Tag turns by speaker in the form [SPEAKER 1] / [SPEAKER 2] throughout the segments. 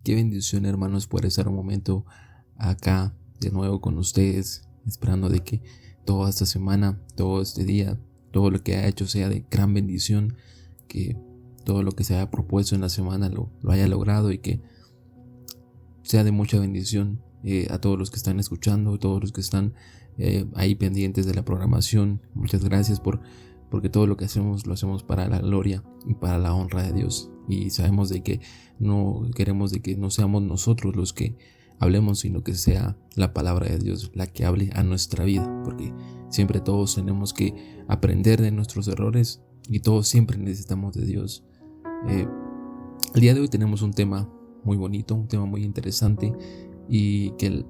[SPEAKER 1] Qué bendición, hermanos, poder estar un momento acá de nuevo con ustedes, esperando de que toda esta semana, todo este día, todo lo que haya hecho sea de gran bendición, que todo lo que se haya propuesto en la semana lo haya logrado y que sea de mucha bendición a todos los que están escuchando, a todos los que están ahí pendientes de la programación. Muchas gracias porque todo lo que hacemos lo hacemos para la gloria y para la honra de Dios. Y sabemos de que no queremos de que no seamos nosotros los que hablemos, sino que sea la palabra de Dios la que hable a nuestra vida, porque siempre todos tenemos que aprender de nuestros errores y todos siempre necesitamos de Dios. El día de hoy tenemos un tema muy bonito, un tema muy interesante y que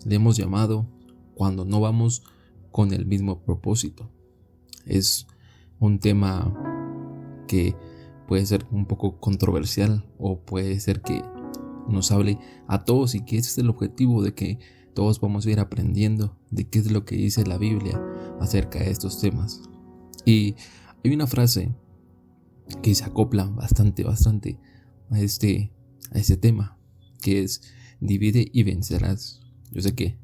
[SPEAKER 1] le hemos llamado cuando no vamos con el mismo propósito. Es un tema que puede ser un poco controversial o puede ser que nos hable a todos y que ese es el objetivo, de que todos vamos a ir aprendiendo de qué es lo que dice la Biblia acerca de estos temas. Y hay una frase que se acopla bastante a este tema, que es: divide y vencerás. Yo sé que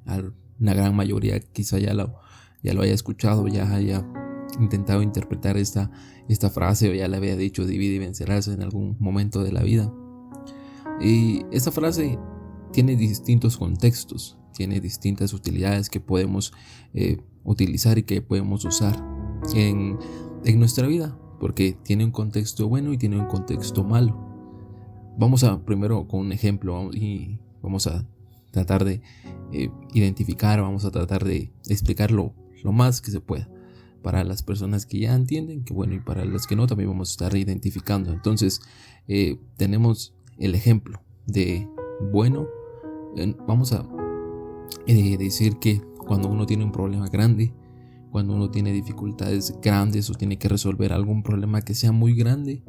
[SPEAKER 1] una gran mayoría quizá ya lo haya escuchado, ya haya intentado interpretar esta frase o ya le había dicho divide y vencerás en algún momento de la vida. Y esta frase tiene distintos contextos, tiene distintas utilidades que podemos utilizar y que podemos usar en nuestra vida, porque tiene un contexto bueno y tiene un contexto malo. Vamos a primero con un ejemplo y vamos a tratar de identificar, vamos a tratar de explicarlo lo más que se pueda para las personas que ya entienden, que bueno, y para los que no también vamos a estar identificando. Entonces tenemos el ejemplo de bueno. Vamos a decir que cuando uno tiene un problema grande, cuando uno tiene dificultades grandes o tiene que resolver algún problema que sea muy grande,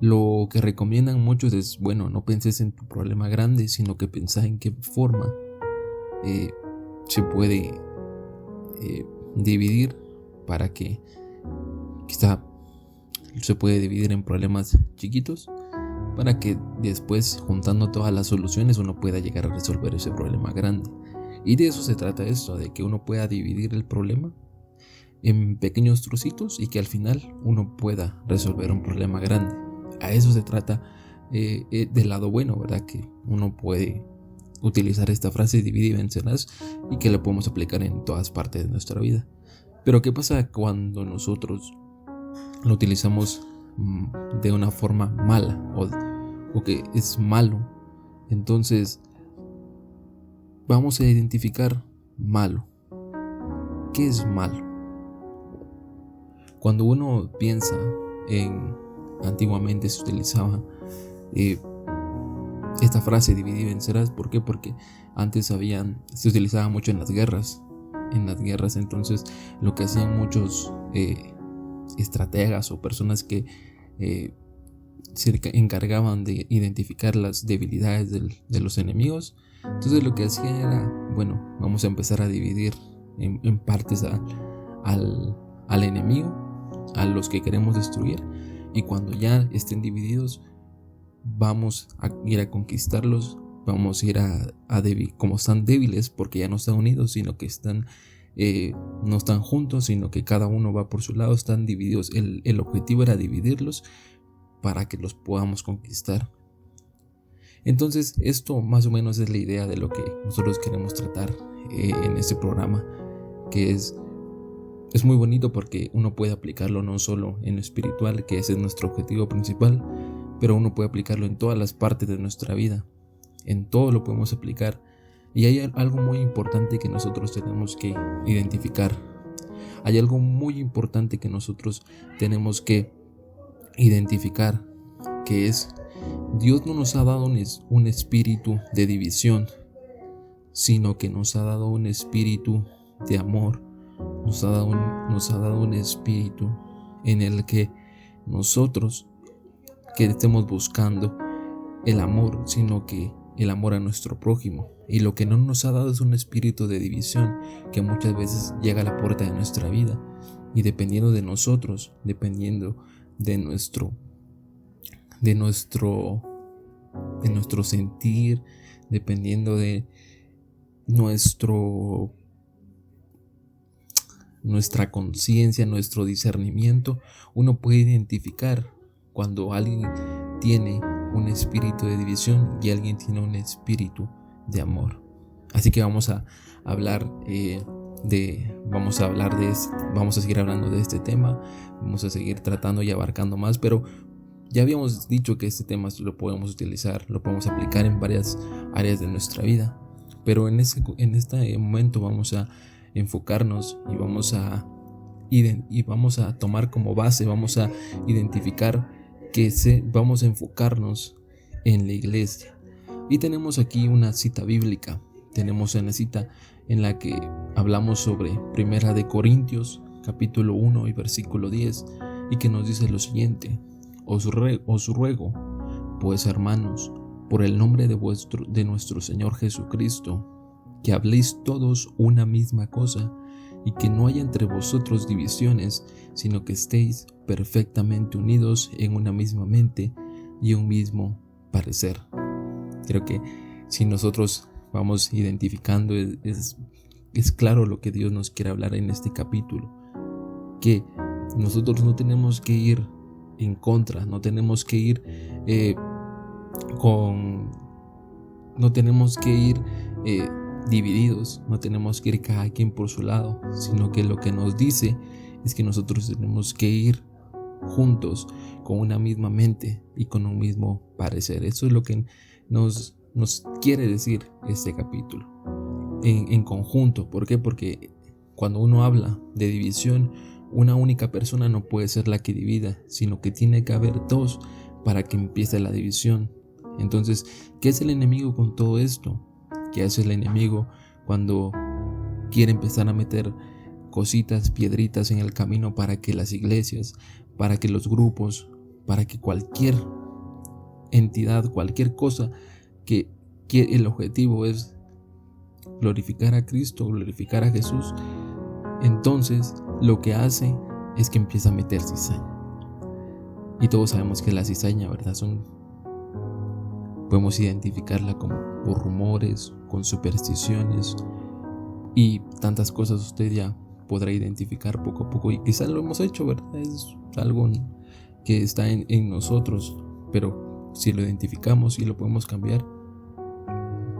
[SPEAKER 1] lo que recomiendan muchos es, bueno, no penses en tu problema grande, sino que pensá en qué forma se puede dividir, para que quizá se puede dividir en problemas chiquitos, para que después, juntando todas las soluciones, uno pueda llegar a resolver ese problema grande. Y de eso se trata esto, de que uno pueda dividir el problema en pequeños trocitos y que al final uno pueda resolver un problema grande. A eso se trata del lado bueno, ¿verdad? Que uno puede utilizar esta frase divide y vencerás y que la podemos aplicar en todas partes de nuestra vida. Pero ¿qué pasa cuando nosotros lo utilizamos de una forma mala o que es malo? Entonces vamos a identificar malo. ¿Qué es malo? Cuando uno piensa antiguamente se utilizaba esta frase divide y vencerás. ¿Por qué? Porque antes se utilizaba mucho en las guerras. Entonces lo que hacían muchos estrategas o personas que se encargaban de identificar las debilidades de los enemigos, entonces lo que hacían era, bueno, vamos a empezar a dividir en partes al enemigo, a los que queremos destruir, y cuando ya estén divididos vamos a ir a conquistarlos. Vamos a ir como están débiles, porque ya no están unidos, sino que no están juntos, sino que cada uno va por su lado, están divididos. El objetivo era dividirlos para que los podamos conquistar. Entonces esto más o menos es la idea de lo que nosotros queremos tratar en este programa, que es muy bonito porque uno puede aplicarlo no solo en lo espiritual, que ese es nuestro objetivo principal, pero uno puede aplicarlo en todas las partes de nuestra vida. En todo lo podemos aplicar. Y hay algo muy importante que nosotros tenemos que identificar. Hay algo muy importante que nosotros tenemos que identificar, que es: Dios no nos ha dado un espíritu de división, sino que nos ha dado un espíritu de amor. Nos ha dado un espíritu en el que nosotros que estemos buscando el amor, sino que el amor a nuestro prójimo. Y lo que no nos ha dado es un espíritu de división que muchas veces llega a la puerta de nuestra vida, y dependiendo de nosotros, dependiendo de nuestro nuestro sentir, dependiendo de nuestra conciencia, nuestro discernimiento, uno puede identificar cuando alguien tiene un espíritu de división y alguien tiene un espíritu de amor. Así que vamos a seguir hablando de este tema, vamos a seguir tratando y abarcando más, pero ya habíamos dicho que este tema lo podemos utilizar, lo podemos aplicar en varias áreas de nuestra vida, pero en este momento vamos a enfocarnos y vamos a tomar como base, vamos a identificar vamos a enfocarnos en la iglesia. Y tenemos aquí una cita bíblica, tenemos una cita en la que hablamos sobre 1 de Corintios, capítulo 1 y versículo 10, y que nos dice lo siguiente: Os ruego, pues hermanos, por el nombre de nuestro Señor Jesucristo, que habléis todos una misma cosa, y que no haya entre vosotros divisiones, sino que estéis perfectamente unidos en una misma mente y un mismo parecer. Creo que si nosotros vamos identificando, es claro lo que Dios nos quiere hablar en este capítulo, que nosotros no tenemos que ir en contra, no tenemos que ir divididos, no tenemos que ir cada quien por su lado, sino que lo que nos dice es que nosotros tenemos que ir juntos con una misma mente y con un mismo parecer. Eso es lo que nos quiere decir este capítulo en conjunto. ¿Por qué? Porque cuando uno habla de división, una única persona no puede ser la que divida, sino que tiene que haber dos para que empiece la división. Entonces, ¿qué es el enemigo con todo esto? ¿Qué hace el enemigo cuando quiere empezar a meter cositas, piedritas en el camino para que las iglesias, para que los grupos, para que cualquier entidad, cualquier cosa que el objetivo es glorificar a Cristo, glorificar a Jesús? Entonces lo que hace es que empieza a meter cizaña. Y todos sabemos que la cizaña, ¿verdad? Podemos identificarla como por rumores, con supersticiones y tantas cosas. Usted ya podrá identificar poco a poco, y quizás lo hemos hecho, ¿verdad? Es algo que está en nosotros, pero si lo identificamos y lo podemos cambiar,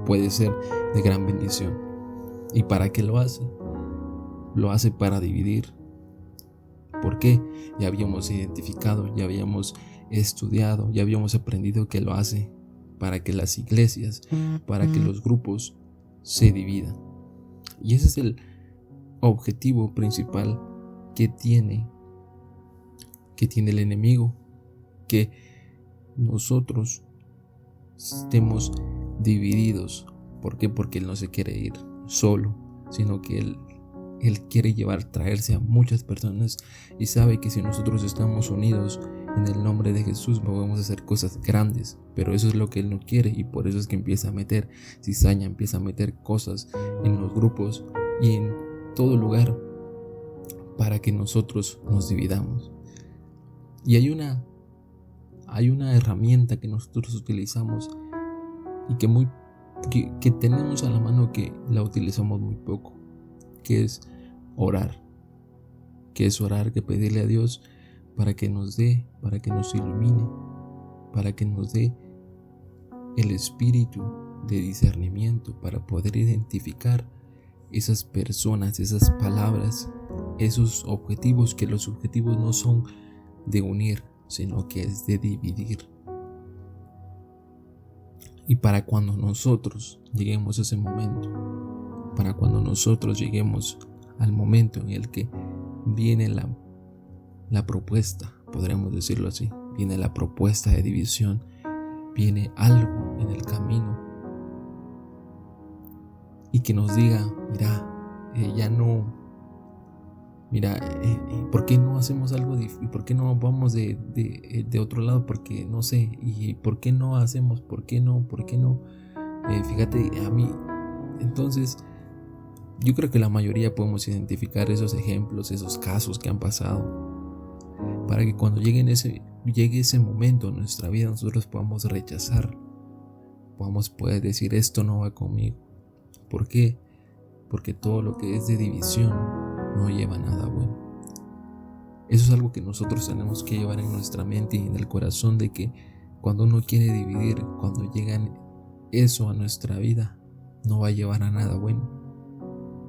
[SPEAKER 1] puede ser de gran bendición. ¿Y para qué lo hace? Lo hace para dividir. ¿Por qué? Ya habíamos identificado, ya habíamos estudiado, ya habíamos aprendido que lo hace para que las iglesias, para que los grupos se dividan. Y ese es el objetivo principal que tiene el enemigo, que nosotros estemos divididos. ¿Por qué? Porque él no se quiere ir solo, sino que él quiere traerse a muchas personas, y sabe que si nosotros estamos unidos en el nombre de Jesús podemos hacer cosas grandes. Pero eso es lo que él no quiere, y por eso es que empieza a meter cizaña, empieza a meter cosas en los grupos y en todo lugar para que nosotros nos dividamos. Y hay una herramienta que nosotros utilizamos y que tenemos a la mano, que la utilizamos muy poco, que es orar. Que pedirle a Dios para que nos dé, para que nos ilumine, para que nos dé el espíritu de discernimiento para poder identificar esas personas, esas palabras, esos objetivos, que los objetivos no son de unir, sino que es de dividir. Y para cuando nosotros lleguemos a ese momento, para cuando nosotros lleguemos al momento en el que viene la propuesta, podríamos decirlo así, viene la propuesta de división, viene algo en el camino y que nos diga: ¿por qué no hacemos algo y por qué no vamos de otro lado? Porque no sé, y ¿por qué no hacemos? ¿Por qué no? Fíjate, a mí, entonces yo creo que la mayoría podemos identificar esos ejemplos, esos casos que han pasado, para que cuando llegue ese momento en nuestra vida nosotros podamos rechazar podamos poder decir esto no va conmigo. ¿Por qué? Porque todo lo que es de división no lleva a nada bueno. Eso es algo que nosotros tenemos que llevar en nuestra mente y en el corazón, de que cuando uno quiere dividir, cuando llegan eso a nuestra vida, no va a llevar a nada bueno.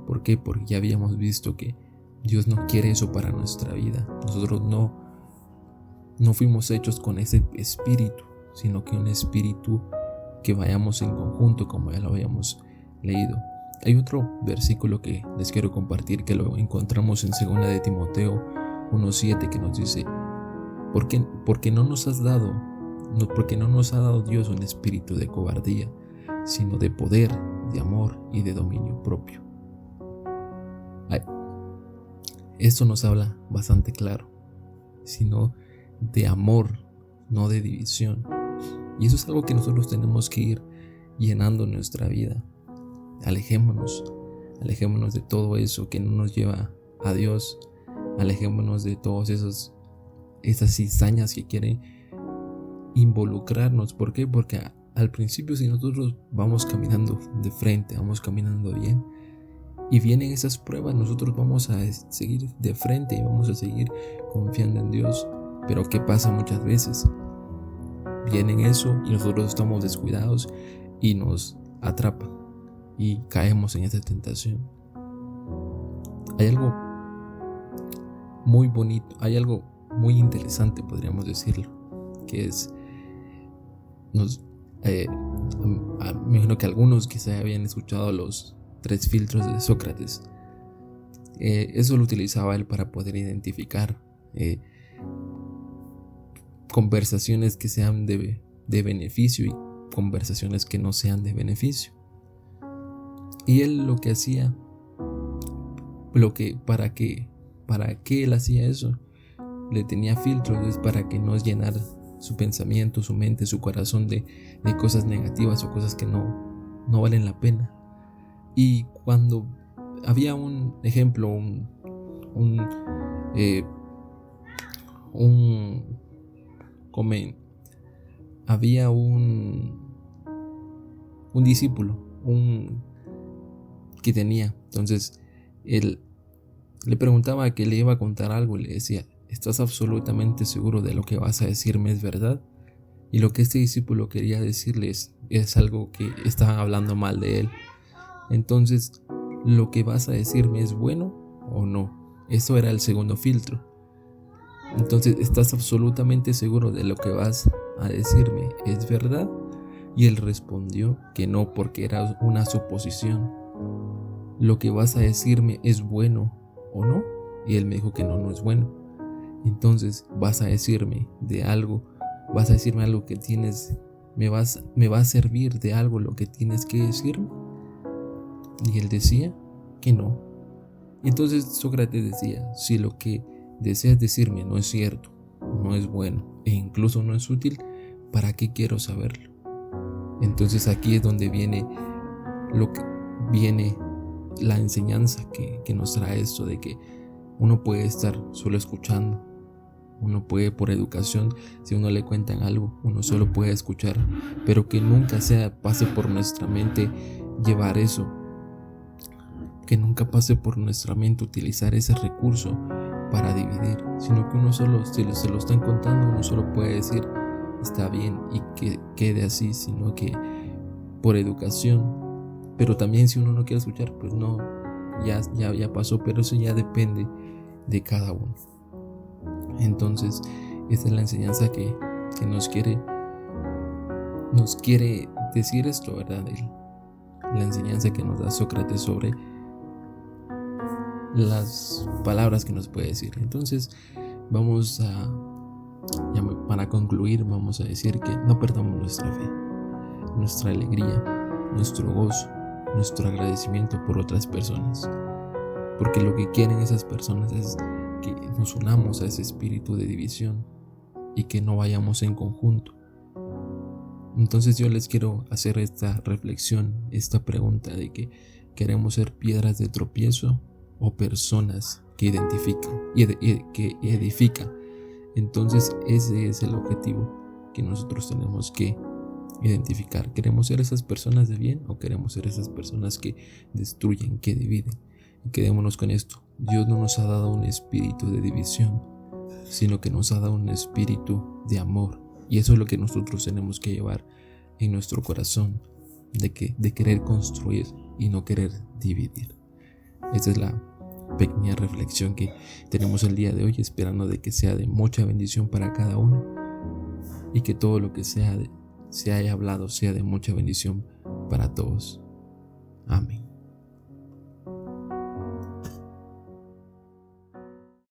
[SPEAKER 1] ¿Por qué? Porque ya habíamos visto que Dios no quiere eso para nuestra vida. Nosotros no fuimos hechos con ese espíritu, sino que un espíritu que vayamos en conjunto, como ya lo habíamos leído. Hay otro versículo que les quiero compartir, que lo encontramos en 2 de Timoteo 1:7, que nos dice: porque no nos ha dado Dios un espíritu de cobardía, sino de poder, de amor y de dominio propio. Esto nos habla bastante claro, sino de amor, no de división. Y eso es algo que nosotros tenemos que ir llenando en nuestra vida. Alejémonos de todo eso que no nos lleva a Dios. Alejémonos de todas esas cizañas que quieren involucrarnos. ¿Por qué? Porque al principio, si nosotros vamos caminando de frente, vamos caminando bien, y vienen esas pruebas, nosotros vamos a seguir de frente y vamos a seguir confiando en Dios. Pero ¿qué pasa muchas veces? Vienen eso y nosotros estamos descuidados y nos atrapan y caemos en esa tentación. Hay algo muy bonito, hay algo muy interesante, podríamos decirlo, que es, me imagino que algunos quizá habían escuchado los 3 filtros de Sócrates. Eso lo utilizaba él para poder identificar conversaciones que sean de beneficio y conversaciones que no sean de beneficio. Y él lo que hacía, para qué él hacía eso, le tenía filtros, es para que no llenara su pensamiento, su mente, su corazón de cosas negativas o cosas que no valen la pena. Y cuando había un ejemplo, había un discípulo que tenía. Entonces él le preguntaba que le iba a contar algo y le decía: ¿estás absolutamente seguro de lo que vas a decirme es verdad? Y lo que este discípulo quería decirles es algo que estaban hablando mal de él. Entonces, ¿lo que vas a decirme es bueno o no? Eso era el segundo filtro. Entonces, ¿estás absolutamente seguro de lo que vas a decirme es verdad? Y él respondió que no, porque era una suposición. ¿Lo que vas a decirme es bueno o no? Y él me dijo que no es bueno. Entonces, vas a decirme algo que tienes, me va a servir de algo lo que tienes que decirme. Y él decía que no. Entonces Sócrates decía: si lo que deseas decirme no es cierto, no es bueno e incluso no es útil, ¿para qué quiero saberlo? Entonces aquí es donde viene la enseñanza que nos trae esto, de que uno puede estar solo escuchando. Uno puede, por educación, si uno le cuentan algo, uno solo puede escuchar, pero que nunca pase por nuestra mente llevar eso, que nunca pase por nuestra mente utilizar ese recurso para dividir, sino que uno solo, si se lo están contando, uno solo puede decir está bien y que quede así, sino que por educación. Pero también si uno no quiere escuchar, pues no, ya pasó, pero eso ya depende de cada uno. Entonces, esta es la enseñanza que nos quiere decir esto, ¿verdad? La enseñanza que nos da Sócrates sobre las palabras que nos puede decir. Entonces, para concluir, vamos a decir que no perdamos nuestra fe, nuestra alegría, nuestro gozo, nuestro agradecimiento por otras personas, porque lo que quieren esas personas es que nos unamos a ese espíritu de división y que no vayamos en conjunto. Entonces yo les quiero hacer esta reflexión, esta pregunta de que queremos ser piedras de tropiezo o personas que identifican y que edifican. Entonces ese es el objetivo que nosotros tenemos que identificar. ¿Queremos ser esas personas de bien o queremos ser esas personas que destruyen, que dividen? Y quedémonos con esto. Dios no nos ha dado un espíritu de división, sino que nos ha dado un espíritu de amor. Y eso es lo que nosotros tenemos que llevar en nuestro corazón, de querer construir y no querer dividir. Esta es la pequeña reflexión que tenemos el día de hoy, esperando de que sea de mucha bendición para cada uno y que todo lo que se haya hablado sea de mucha bendición para todos. Amén.